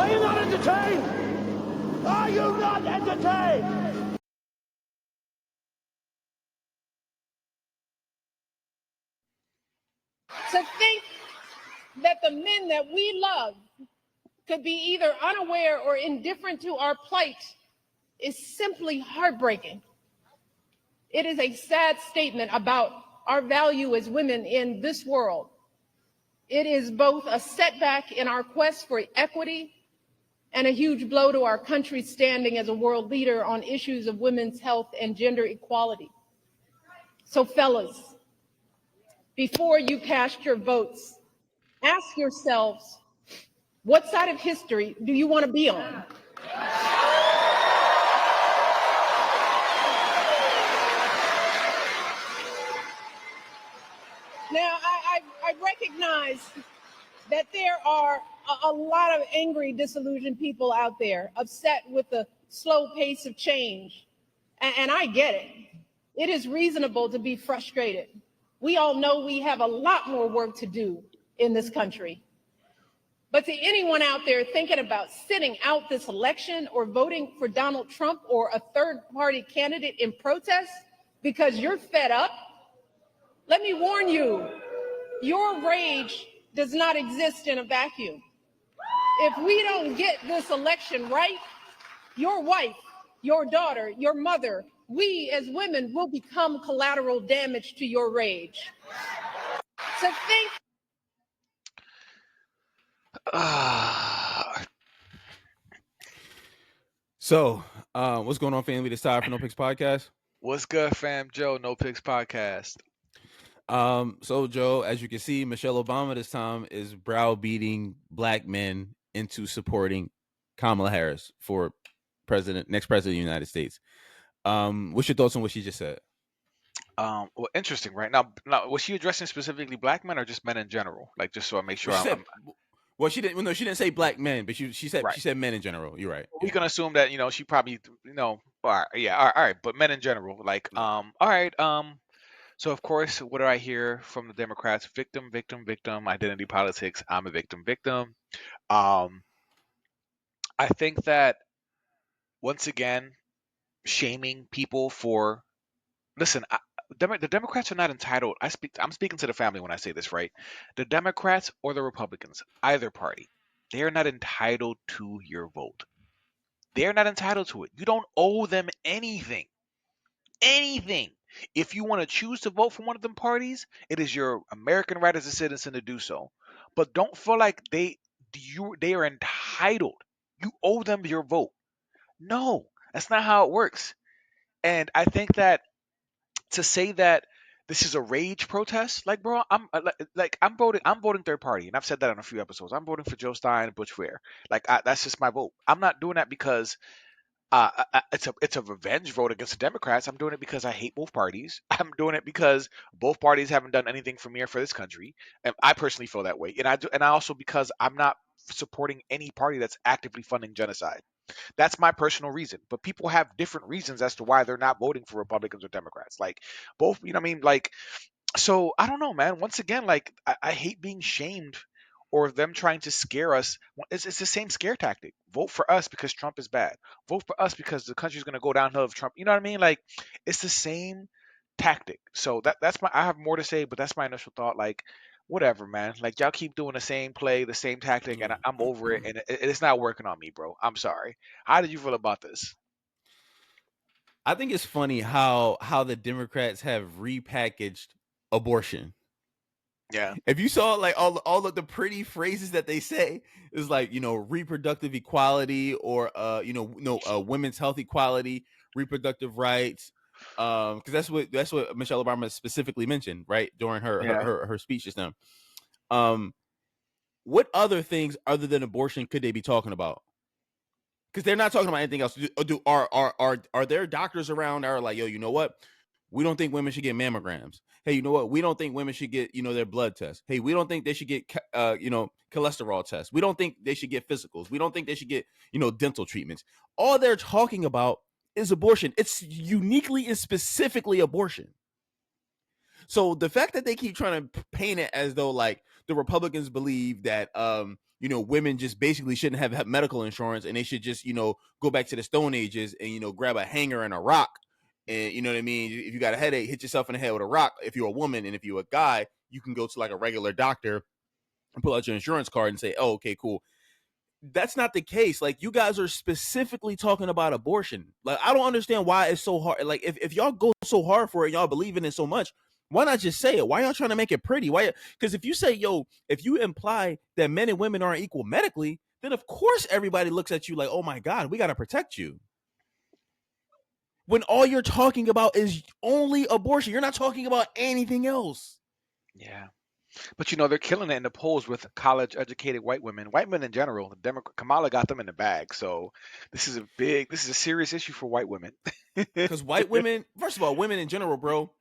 Are you not entertained? Are you not entertained? To think that the men that we love could be either unaware or indifferent to our plight is simply heartbreaking. It is a sad statement about our value as women in this world. It is both a setback in our quest for equity and a huge blow to our country's standing as a world leader on issues of women's health and gender equality. So fellas, before you cast your votes, ask yourselves, what side of history do you want to be on? Now, I recognize that there are a lot of angry, disillusioned people out there, upset with the slow pace of change. And I get it. It is reasonable to be frustrated. We all know we have a lot more work to do in this country. But to anyone out there thinking about sitting out this election or voting for Donald Trump or a third-party candidate in protest because you're fed up, let me warn you, your rage does not exist in a vacuum. If we don't get this election right, your wife, your daughter, your mother, we as women will become collateral damage to your rage. To think. So, what's going on, family? This time for No Picks Podcast. What's good, fam? Joe, No Picks Podcast. So Joe, as you can see, Michelle Obama this time is browbeating black men into supporting Kamala Harris for next president of the United States. What's your thoughts on what she just said? Well, interesting, right? Now, was she addressing specifically black men or just men in general? Like, just so I make sure Well, she didn't. No, she didn't say black men, but she said right. She said men in general. You're right. We can assume that she probably all right, but men in general, like all right. So of course, what do I hear from the Democrats? Victim, victim, victim. Identity politics. I'm a victim, victim. I think that once again, shaming people for listen. The Democrats are not entitled. I'm speaking to the family when I say this, right? The Democrats or the Republicans, either party, they are not entitled to your vote. They're not entitled to it. You don't owe them anything. Anything. If you want to choose to vote for one of them parties, it is your American right as a citizen to do so. But don't feel like they are entitled. You owe them your vote. No, that's not how it works. And I think that to say that this is a rage protest, like bro, I'm voting third party, and I've said that on a few episodes. I'm voting for Joe Stein and Butch Ware. That's just my vote. I'm not doing that because it's a revenge vote against the Democrats. I'm doing it because I hate both parties. I'm doing it because both parties haven't done anything for me or for this country, and I personally feel that way. And I also because I'm not supporting any party that's actively funding genocide. That's my personal reason. But people have different reasons as to why they're not voting for Republicans or Democrats. Like both, you know what I mean? Like, so I don't know, man. Once again, like I hate being shamed or them trying to scare us. It's the same scare tactic. Vote for us because Trump is bad. Vote for us because the country's going to go downhill if Trump. You know what I mean? Like it's the same tactic. So that's my. I have more to say, but that's my initial thought. Like whatever, man. Like y'all keep doing the same play, the same tactic, and I'm over it, and it's not working on me, bro. I'm sorry. How did you feel about this? I think it's funny how the Democrats have repackaged abortion. Yeah. If you saw like all of the pretty phrases that they say is like, reproductive equality or women's health equality, reproductive rights. Because that's what Michelle Obama specifically mentioned, right, during her speech just now. What other things other than abortion could they be talking about? Because they're not talking about anything else. Are there doctors around that are like, yo, you know what? We don't think women should get mammograms. Hey, you know what? We don't think women should get, their blood tests. Hey, we don't think they should get, cholesterol tests. We don't think they should get physicals. We don't think they should get, dental treatments. All they're talking about is abortion. It's uniquely and specifically abortion. So the fact that they keep trying to paint it as though like the Republicans believe that, women just basically shouldn't have medical insurance, and they should just, go back to the Stone Ages and, grab a hanger and a rock. And you know what I mean? If you got a headache, hit yourself in the head with a rock if you're a woman. And if you're a guy, you can go to like a regular doctor and pull out your insurance card and say, oh, okay, cool. That's not the case. Like, you guys are specifically talking about abortion. Like, I don't understand why it's so hard. Like, if y'all go so hard for it, y'all believe in it so much, why not just say it? Why y'all trying to make it pretty? Why? Because if you say, if you imply that men and women aren't equal medically, then of course everybody looks at you like, oh my God, we got to protect you. When all you're talking about is only abortion, you're not talking about anything else. Yeah. But they're killing it in the polls with college-educated white women in general. The Kamala got them in the bag. So this is a serious issue for white women. Because white women, first of all, women in general, bro,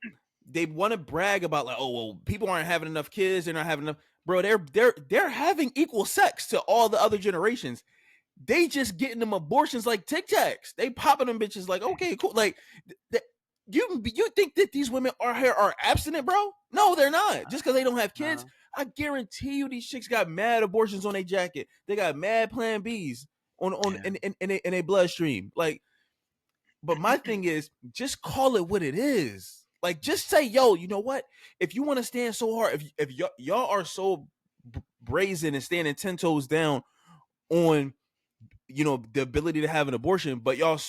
they want to brag about like, oh well, people aren't having enough kids, they're not having enough. Bro, they're having equal sex to all the other generations. They just getting them abortions like Tic Tacs. They popping them bitches like, okay, cool. Like, you think that these women are abstinent, bro? No, they're not. Just because they don't have kids, I guarantee you these chicks got mad abortions on their jacket. They got mad Plan Bs in a bloodstream. Like, but my thing is, just call it what it is. Like, just say, yo, you know what? If you want to stand so hard, if y'all are so brazen and standing 10 toes down on the ability to have an abortion, but y'all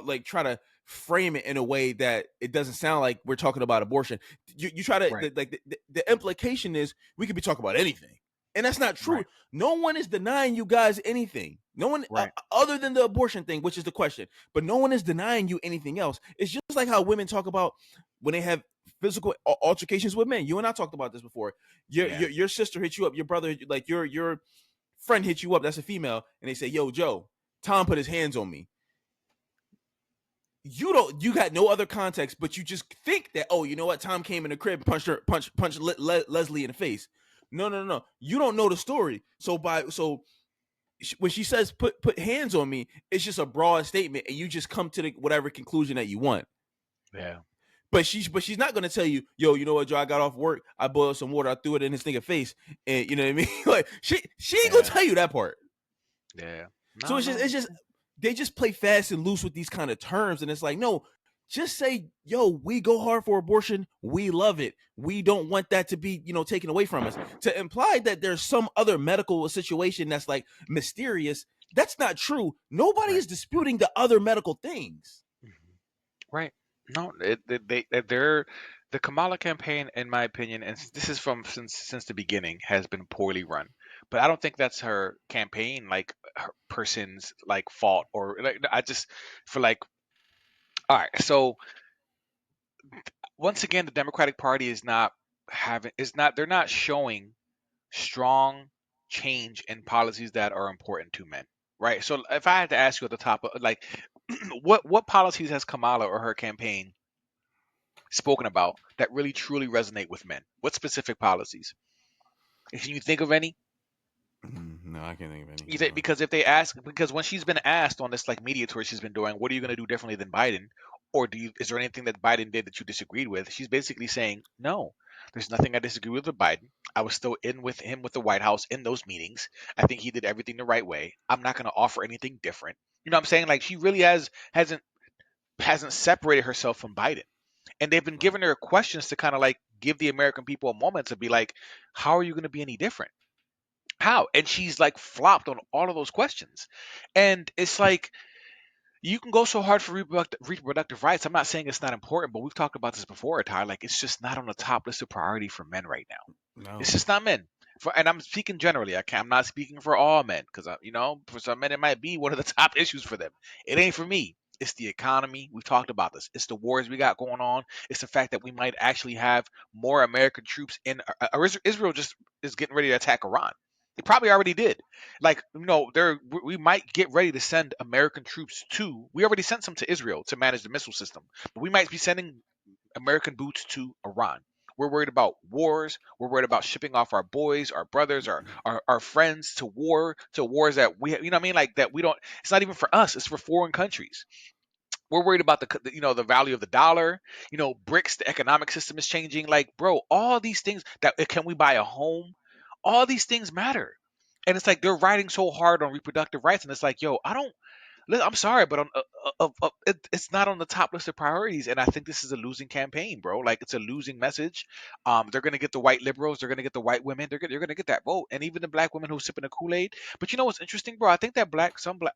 like try to frame it in a way that it doesn't sound like we're talking about abortion. You try to Right. the implication is we could be talking about anything, and that's not true. Right. No one is denying you guys anything. No one, Right. other than the abortion thing, which is the question. But no one is denying you anything else. It's just like how women talk about when they have physical altercations with men. You and I talked about this before. Your sister hit you up. Your brother, like your friend hit you up. That's a female, and they say, "Yo, Joe, Tom put his hands on me." You got no other context, but you just think that, oh, you know what? Tom came in the crib, punched Leslie in the face. No. You don't know the story. So when she says put hands on me, it's just a broad statement, and you just come to whatever conclusion that you want. Yeah. But she's not gonna tell you, yo, you know what, Joe? I got off work, I boiled some water, I threw it in his nigga face, and you know what I mean. Like she ain't gonna tell you that part. Yeah. No, so it's just they just play fast and loose with these kind of terms, and it's like, no, just say, yo, we go hard for abortion, we love it, we don't want that to be taken away from us. To imply that there's some other medical situation that's like mysterious, that's not true. Nobody is disputing the other medical things. Right. No, they're the Kamala campaign, in my opinion, and this is from since the beginning, has been poorly run. But I don't think that's her campaign, like her person's like fault, or like I just for like. All right, so once again, the Democratic Party they're not showing strong change in policies that are important to men, right? So if I had to ask you at the top of like, what policies has Kamala or her campaign spoken about that really truly resonate with men? What specific policies? Can you think of any? No, I can't think of any. Because when she's been asked on this like media tour she's been doing, what are you going to do differently than Biden, or is there anything that Biden did that you disagreed with? She's basically saying, no, there's nothing I disagree with Biden. I was still in with him with the White House in those meetings. I think he did everything the right way. I'm not going to offer anything different. You know what I'm saying? Like she really hasn't separated herself from Biden. And they've been giving her questions to kind of like give the American people a moment to be like, how are you going to be any different? How? And she's like flopped on all of those questions. And it's like, you can go so hard for reproductive rights. I'm not saying it's not important, but we've talked about this before, Ty. Like, it's just not on the top list of priority for men right now. No. It's just not men. And I'm speaking generally. I'm not speaking for all men, because for some men it might be one of the top issues for them. It ain't for me. It's the economy. We've talked about this. It's the wars we got going on. It's the fact that we might actually have more American troops in. Israel just is getting ready to attack Iran. They probably already did. Like, we might get ready to send American troops to. We already sent some to Israel to manage the missile system, but we might be sending American boots to Iran. We're worried about wars. We're worried about shipping off our boys, our brothers, our friends to wars that we, you know what I mean? Like that we don't, it's not even for us, it's for foreign countries. We're worried about the value of the dollar, BRICS, the economic system is changing. Like, bro, all these things can we buy a home? All these things matter. And it's like they're riding so hard on reproductive rights, and it's like, yo, I'm sorry, but it's not on the top list of priorities, and I think this is a losing campaign, bro. Like it's a losing message. They're gonna get the white liberals, they're gonna get the white women, you're gonna get that vote, and even the black women who sipping the Kool Aid. But you know what's interesting, bro? I think that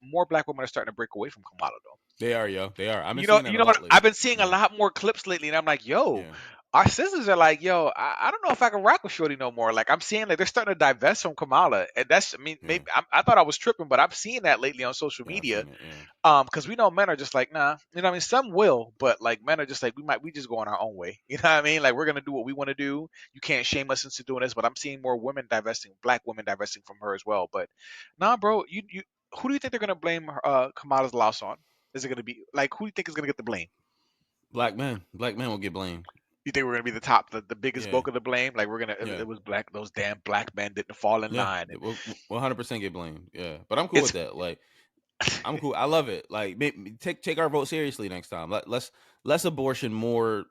more black women are starting to break away from Kamala, though. They are, yo. They are. I've been seeing that You a know what? lot I've lately. been seeing a Yeah. lot more clips lately, and I'm like, yo, Yeah. our sisters are like, yo, I don't know if I can rock with Shorty no more. Like I'm seeing like they're starting to divest from Kamala, and that's, I mean, Yeah. maybe I thought I was tripping, but I'm seeing that lately on social Yeah. I've media. seen it. Yeah. Because we know men are just like, nah, you know what I mean? Some will, but like men are just like, we just go on our own way. You know what I mean? Like we're gonna do what we want to do. You can't shame us into doing this, but I'm seeing more black women divesting from her as well. But nah, bro, you who do you think they're gonna blame Kamala's loss on? Is it gonna be like, who do you think is gonna get the blame? Black men. Black men will get blamed. You think we're gonna be the biggest Yeah. bulk of the blame? Like we're gonna, Yeah. it was black, those damn black men didn't fall in Yeah. line. And We'll 100% get blamed. Yeah. But I'm cool it's with that. Like, I'm cool. I love it. Like, take our vote seriously next time. Less abortion, more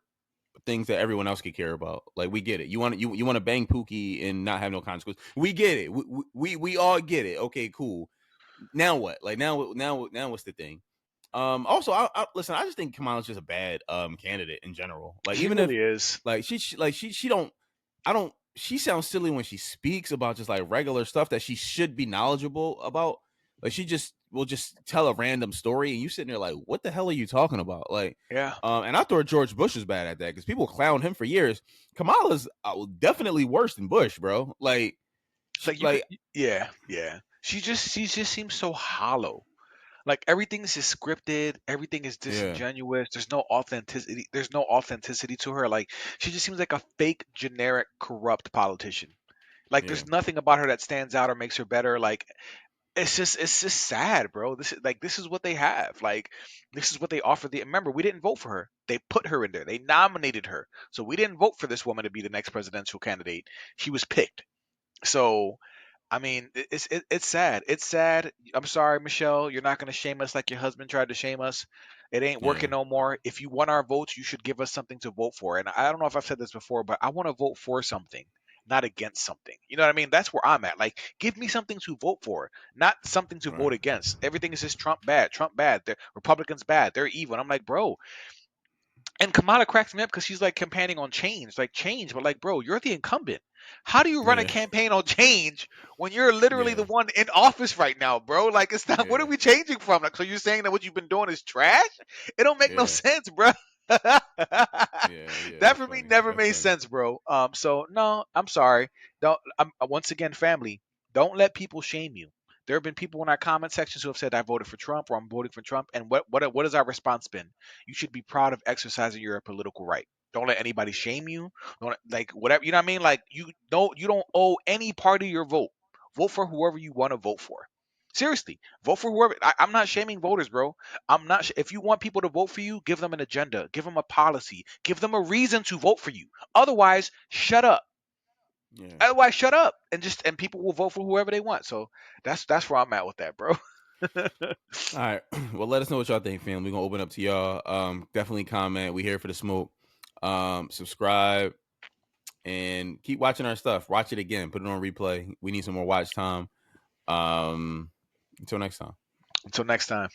things that everyone else could care about. Like, we get it. You want to bang Pookie and not have no consequence. We get it. We all get it. Okay, cool. Now what? Like now what's the thing? Also, I listen. I just think Kamala's just a bad candidate in general. Like, she even if really is. like she don't, I don't. She sounds silly when she speaks about just like regular stuff that she should be knowledgeable about. Like, she just will just tell a random story, and you sitting there like, what the hell are you talking about? Like, Yeah. and I thought George Bush was bad at that because people clowned him for years. Kamala's definitely worse than Bush, bro. Like, Like you could, like yeah, yeah. She just seems so hollow. Like everything's just scripted, everything is yeah, disingenuous. There's no authenticity to her. Like she just seems like a fake, generic, corrupt politician. Like yeah, there's nothing about her that stands out or makes her better. Like it's just sad, bro. This is what they have. Like this is what they offer. Remember, we didn't vote for her. They put her in there. They nominated her. So we didn't vote for this woman to be the next presidential candidate. She was picked. So I mean, it's sad. It's sad. I'm sorry, Michelle. You're not gonna shame us like your husband tried to shame us. It ain't yeah. working no more. If you want our votes, you should give us something to vote for. And I don't know if I've said this before, but I want to vote for something, not against something. You know what I mean? That's where I'm at. Like, give me something to vote for, not something to Right. vote against. Everything is just Trump bad, Trump bad. The Republicans bad. They're evil. And I'm like, bro, and Kamala cracks me up because she's like campaigning on change, like change, but like, bro, you're the incumbent. How do you run a Yeah, campaign on change when you're literally yeah, the one in office right now, bro? Like, it's not. What are yeah, we changing from? Like, so you're saying that what you've been doing is trash? It don't make no yeah, sense, bro. yeah. That That's for me funny. never That's made funny. sense, bro. So no, I'm sorry. Don't. Once again, family, don't let people shame you. There have been people in our comment sections who have said I voted for Trump or I'm voting for Trump, and what has our response been? You should be proud of exercising your political right. Don't let anybody shame you. Don't, like, whatever, you know what I mean. Like you don't owe any party your vote. Vote for whoever you want to vote for. Seriously, vote for whoever. I'm not shaming voters, bro. I'm not. If you want people to vote for you, give them an agenda, give them a policy, give them a reason to vote for you. Otherwise, shut up. Yeah. Otherwise, shut up, and people will vote for whoever they want. So that's where I'm at with that, bro. All right. Well, let us know what y'all think, fam. We're gonna open up to y'all. Definitely comment. We here for the smoke. Subscribe and keep watching our stuff. Watch it again. Put it on replay. We need some more watch time. Until next time. Until next time.